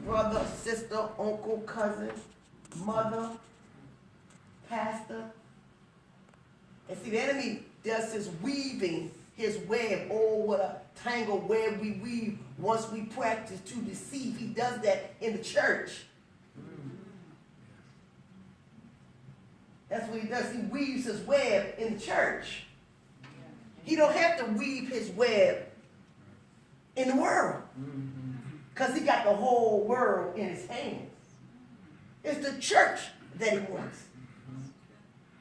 brother, sister, uncle, cousin, mother, pastor. And see, the enemy does his weaving, his web, oh, what a tangled web we weave once we practice to deceive. He does that in the church. That's what he does. He weaves his web in the church. He don't have to weave his web in the world, because he got the whole world in his hands. It's the church that he wants.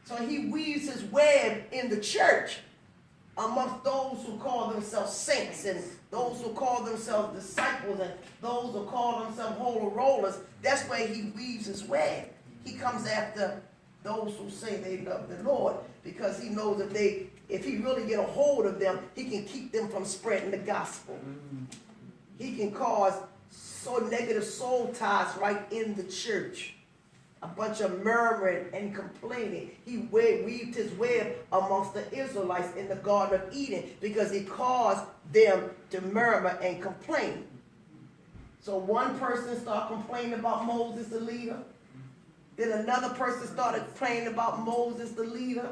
So he weaves his web in the church amongst those who call themselves saints and those who call themselves disciples and those who call themselves holy rollers. That's where he weaves his web. He comes after those who say they love the Lord, because he knows that if he really get a hold of them, he can keep them from spreading the gospel. He can cause so negative soul ties right in the church. A bunch of murmuring and complaining. He weaved his web amongst the Israelites in the Garden of Eden because he caused them to murmur and complain. So one person started complaining about Moses, the leader. Then another person started complaining about Moses, the leader.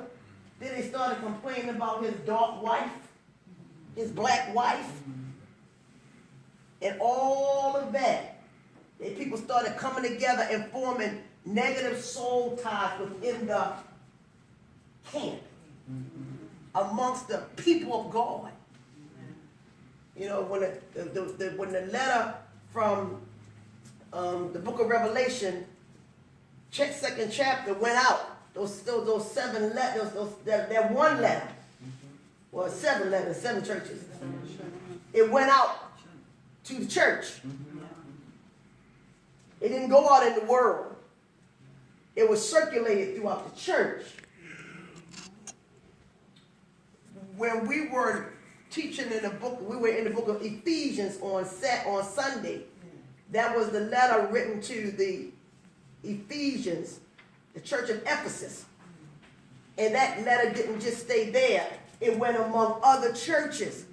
Then they started complaining about his dark wife, his black wife. And all of that. And people started coming together and forming negative soul ties within the camp, amongst the people of God. You know, when the letter from the book of Revelation, second chapter, went out, those 7 letters, that one letter, well, 7 letters, 7 churches. It went out to the church. It didn't go out in the world. It was circulated throughout the church. When we were teaching in the book, we were in the book of Ephesians on Sunday. That was the letter written to the Ephesians, the church of Ephesus. And that letter didn't just stay there. It went among other churches,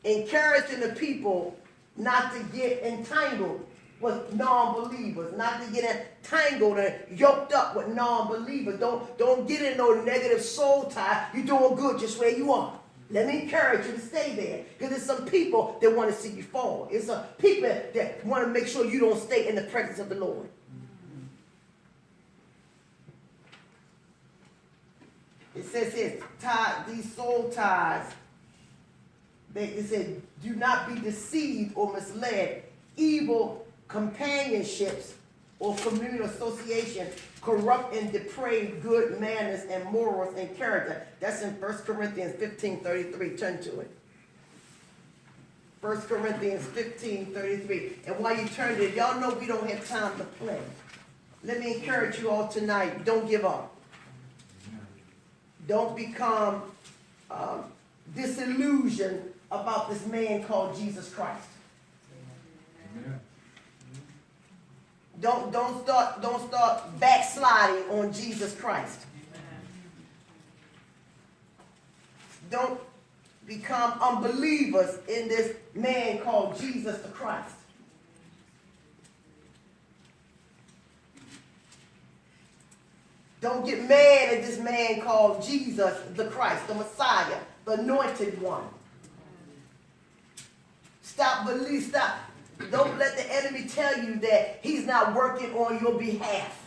encouraging the people not to get entangled with non-believers, not to get entangled and yoked up with non-believers. Don't get in no negative soul tie. You're doing good just where you are. Let me encourage you to stay there, because there's some people that want to see you fall. It's some people that want to make sure you don't stay in the presence of the Lord. It says here, these soul ties, it said, do not be deceived or misled. Evil companionships or communal association corrupt and deprave good manners and morals and character. That's in 1 Corinthians 15:33. Turn to it. 1 Corinthians 15:33. And while you turn to it, y'all know we don't have time to play. Let me encourage you all tonight. Don't give up. Don't become disillusioned about this man called Jesus Christ. Amen. Don't start backsliding on Jesus Christ. Don't become unbelievers in this man called Jesus the Christ. Don't get mad at this man called Jesus the Christ, the Messiah, the anointed one. Stop. Don't let the enemy tell you that he's not working on your behalf.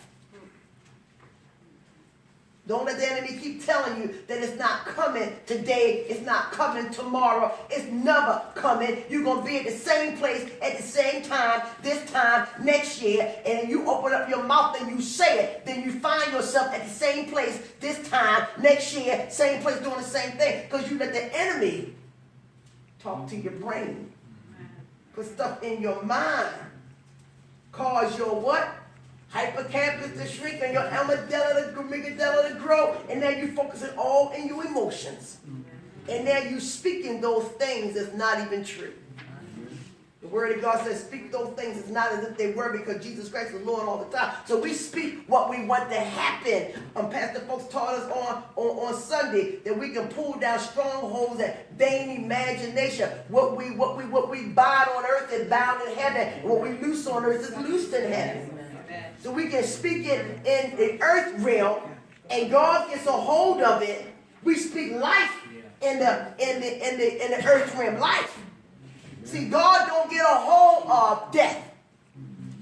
Don't let the enemy keep telling you that it's not coming today, it's not coming tomorrow, it's never coming. You're going to be at the same place at the same time, this time next year, and you open up your mouth and you say it, then you find yourself at the same place this time next year, same place doing the same thing, because you let the enemy talk to your brain. Put stuff in your mind, cause your what? Hippocampus to shrink and your amygdala to grow, and now you focusing all in your emotions. And now you speaking those things that's not even true. The word of God says, speak those things as not as if they were, because Jesus Christ is Lord all the time. So we speak what we want to happen. Pastor Folks taught us on Sunday that we can pull down strongholds and vain imagination. What we bind on earth is bound in heaven. What we loose on earth is loosed in heaven. So we can speak it in the earth realm, and God gets a hold of it. We speak life in the earth realm, life. See, God don't get a hold of death,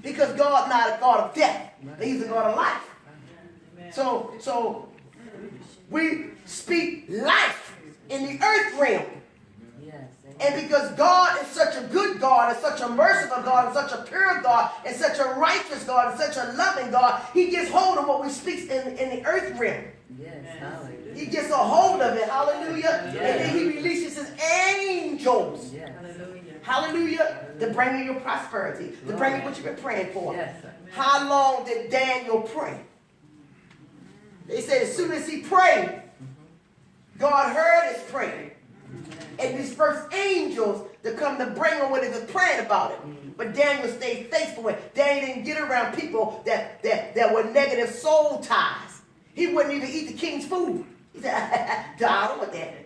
because God's not a God of death, but He's a God of life. So we speak life in the earth realm. And because God is such a good God, and such a merciful God, and such a pure God, and such a righteous God, and such a loving God, He gets hold of what we speak in the earth realm. He gets a hold of it, hallelujah. And then He releases His angels. Hallelujah. To bring you your prosperity. To bring you what you've been praying for. How long did Daniel pray? They said as soon as he prayed, God heard his prayer. And dispersed angels to come to bring him what he was praying about it. But Daniel stayed faithful. Daniel didn't get around people that were negative soul ties. He wouldn't even eat the king's food. He said, I don't want that.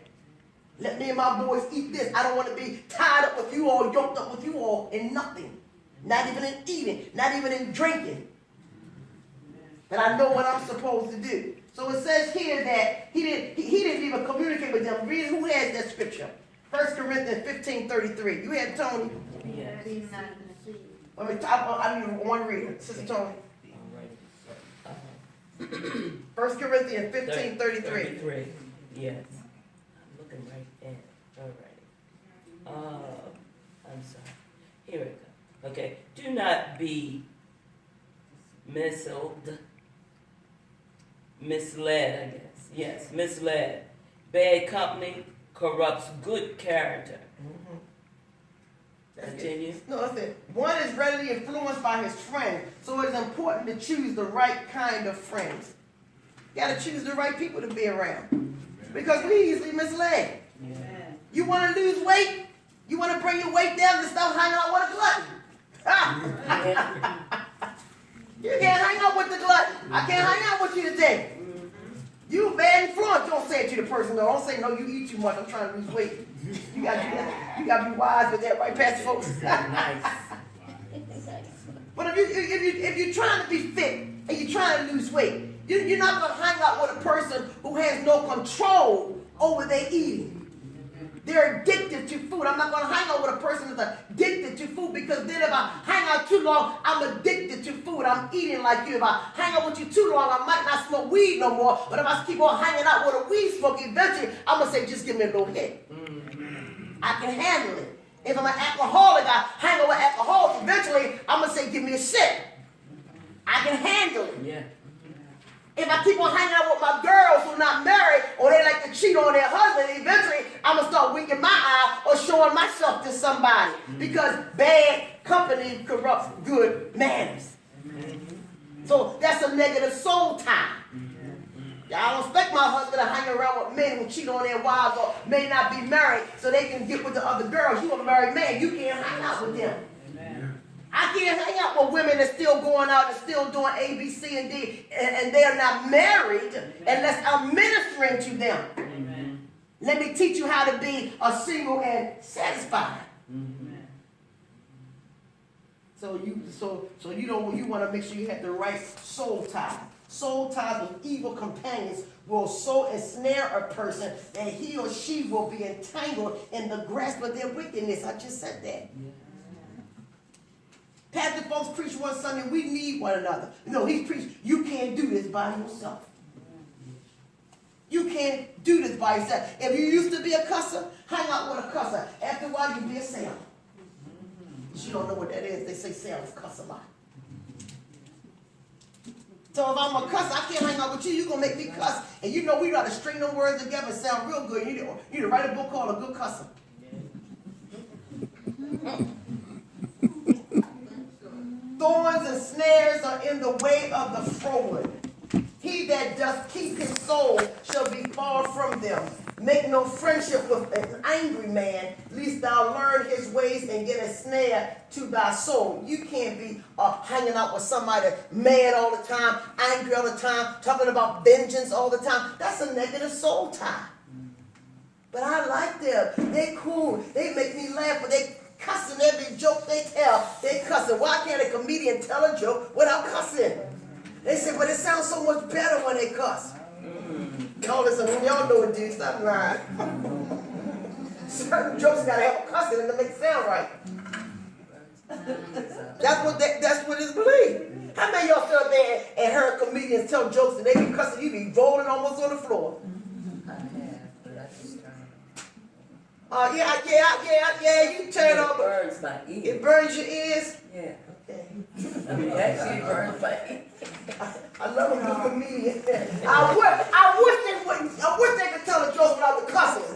Let me and my boys eat this. I don't want to be tied up with you all, yoked up with you all in nothing. Not even in eating, not even in drinking. But I know what I'm supposed to do. So it says here that he didn't even communicate with them. Read, who has that scripture? 1 Corinthians 15:33. You had Tony? Yes. I need one reader. Sister Tony. 1 Corinthians 15:33. Yes. I'm looking right there. All right. I'm sorry. Here it goes. Okay. Do not be misled, I guess. Yes, misled. Bad company corrupts good character. Continue. No, that's it. One is readily influenced by his friend, so it's important to choose the right kind of friends. You got to choose the right people to be around, because we easily misled. Yeah. You want to lose weight? You want to bring your weight down and stop hanging out with a glutton? You can't hang out with the glutton. I can't hang out with you today. You bad influence. Don't say it to the person though. Don't say, no, you eat too much. I'm trying to lose weight. You got to do that. You got to be wise with that, right, Pastor Folks? Nice. But if you're trying to be fit and you're trying to lose weight, you're not going to hang out with a person who has no control over their eating. They're addicted to food. I'm not going to hang out with a person that's addicted to food, because then if I hang out too long, I'm addicted to food. I'm eating like you. If I hang out with you too long, I might not smoke weed no more. But if I keep on hanging out with a weed smoke, eventually I'm going to say, just give me a little hit. I can handle it. If I'm an alcoholic, I hang out with alcoholics. Eventually I'm going to say, give me a sip. I can handle it. Yeah. If I keep on hanging out with my girls who are not married, or they like to cheat on their husband, eventually I'm going to start winking my eye or showing myself to somebody. Because bad company corrupts good manners. So that's a negative soul tie. I don't expect my husband to hang around with men who cheat on their wives or may not be married so they can get with the other girls. You're a married man. You can't hang out with them. I can't hang out with women that's still going out and still doing A, B, C, and D, and they're not married unless I'm ministering to them. Amen. Let me teach you how to be a single and satisfied. So you want to make sure you have the right soul tie. Soul ties with evil companions will so ensnare a person that he or she will be entangled in the grasp of their wickedness. I just said that. Pastor Folks preached one Sunday, we need one another. No, he preached, you can't do this by yourself. You can't do this by yourself. If you used to be a cusser, hang out with a cusser. After a while, you be a sailor. You don't know what that is. They say sailors cuss a lot. So if I'm a cuss, I can't hang out with you. You're going to make me cuss. And you know we got to string them words together and sound real good. You need to write a book called A Good Cusser. Thorns and snares are in the way of the froward. He that doth keep his soul shall be far from them. Make no friendship with an angry man, lest thou learn his ways and get a snare to thy soul. You can't be hanging out with somebody mad all the time, angry all the time, talking about vengeance all the time. That's a negative soul tie. But I like them. They cool. They make me laugh, but they cussing every joke they tell. They cussing. Why can't a comedian tell a joke without cussing? They say, but it sounds so much better when they cuss. Y'all listen, y'all know it, dude. Stop lying. Certain jokes gotta have cussing and to make it sound right. That's what it's believed. How many of y'all stood there and heard comedians tell jokes and they be cussing, you be rolling almost on the floor? I have, but I just turn Yeah, you turn it on. burns my ears. It burns your ears? Yeah. Okay. I mean, actually, it burns my ears. I love a good comedian. I wish they could tell a joke without the cussing.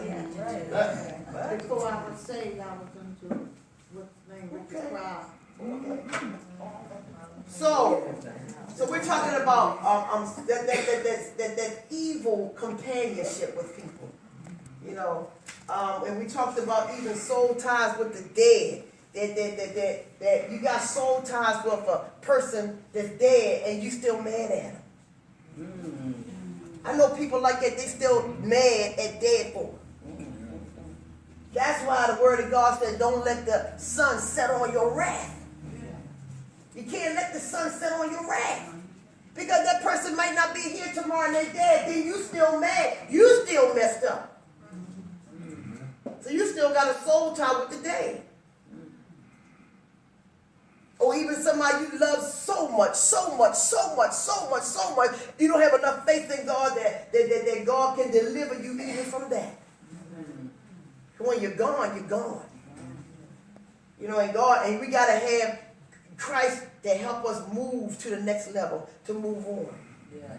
Before I was saved, I was into what's the name, Richard Pryor. So we're talking about that evil companionship with people, you know, and we talked about even soul ties with the dead. That you got soul ties with a person that's dead and you still mad at them. I know people like that. They still mad at dead folk. That's why the word of God says, "Don't let the sun set on your wrath." You can't let the sun set on your wrath. Because that person might not be here tomorrow and they're dead. Then you still mad. You still messed up. So you still got a soul tie with the dead. Or even somebody you love so much, you don't have enough faith in God that God can deliver you even from that. When you're gone, you're gone. You know, and we got to have Christ to help us move to the next level, to move on. Yes.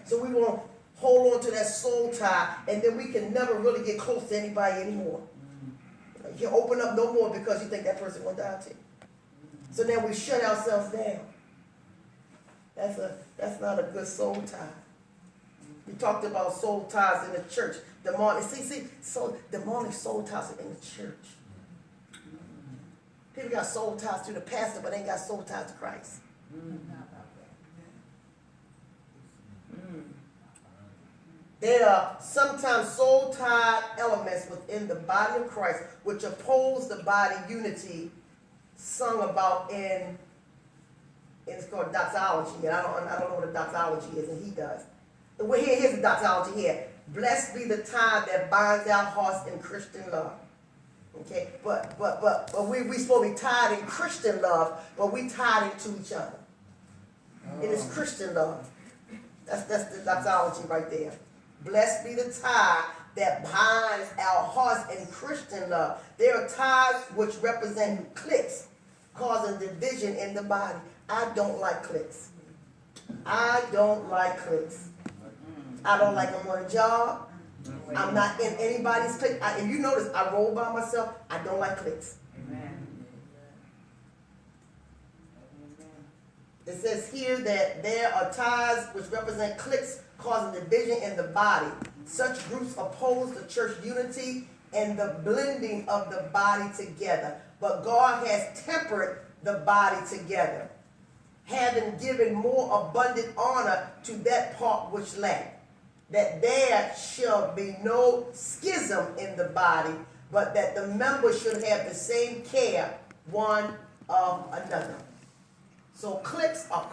So we won't hold on to that soul tie, and then we can never really get close to anybody anymore. You open up no more because you think that person will die too. So then we shut ourselves down. That's not a good soul tie. We talked about soul ties in the church. Demonic soul ties are in the church. People got soul ties to the pastor, but ain't got soul ties to Christ. There are sometimes soul tied elements within the body of Christ which oppose the body unity sung about in it's called doxology, and I don't know what a doxology is, and he does. Here's the doxology here. Blessed be the tie that binds our hearts in Christian love. Okay, but we supposed to be tied in Christian love, but we tied into each other. It is Christian love. That's the doxology right there. Blessed be the tie that binds our hearts in Christian love. There are ties which represent cliques, causing division in the body. I don't like cliques. I don't like cliques. I don't like them on a job. I'm not in anybody's clique. If you notice, I roll by myself. I don't like cliques. It says here that there are ties which represent cliques causing division in the body. Such groups oppose the church unity and the blending of the body together. But God has tempered the body together, having given more abundant honor to that part which lacked, that there shall be no schism in the body, but that the members should have the same care one of another. So cliques are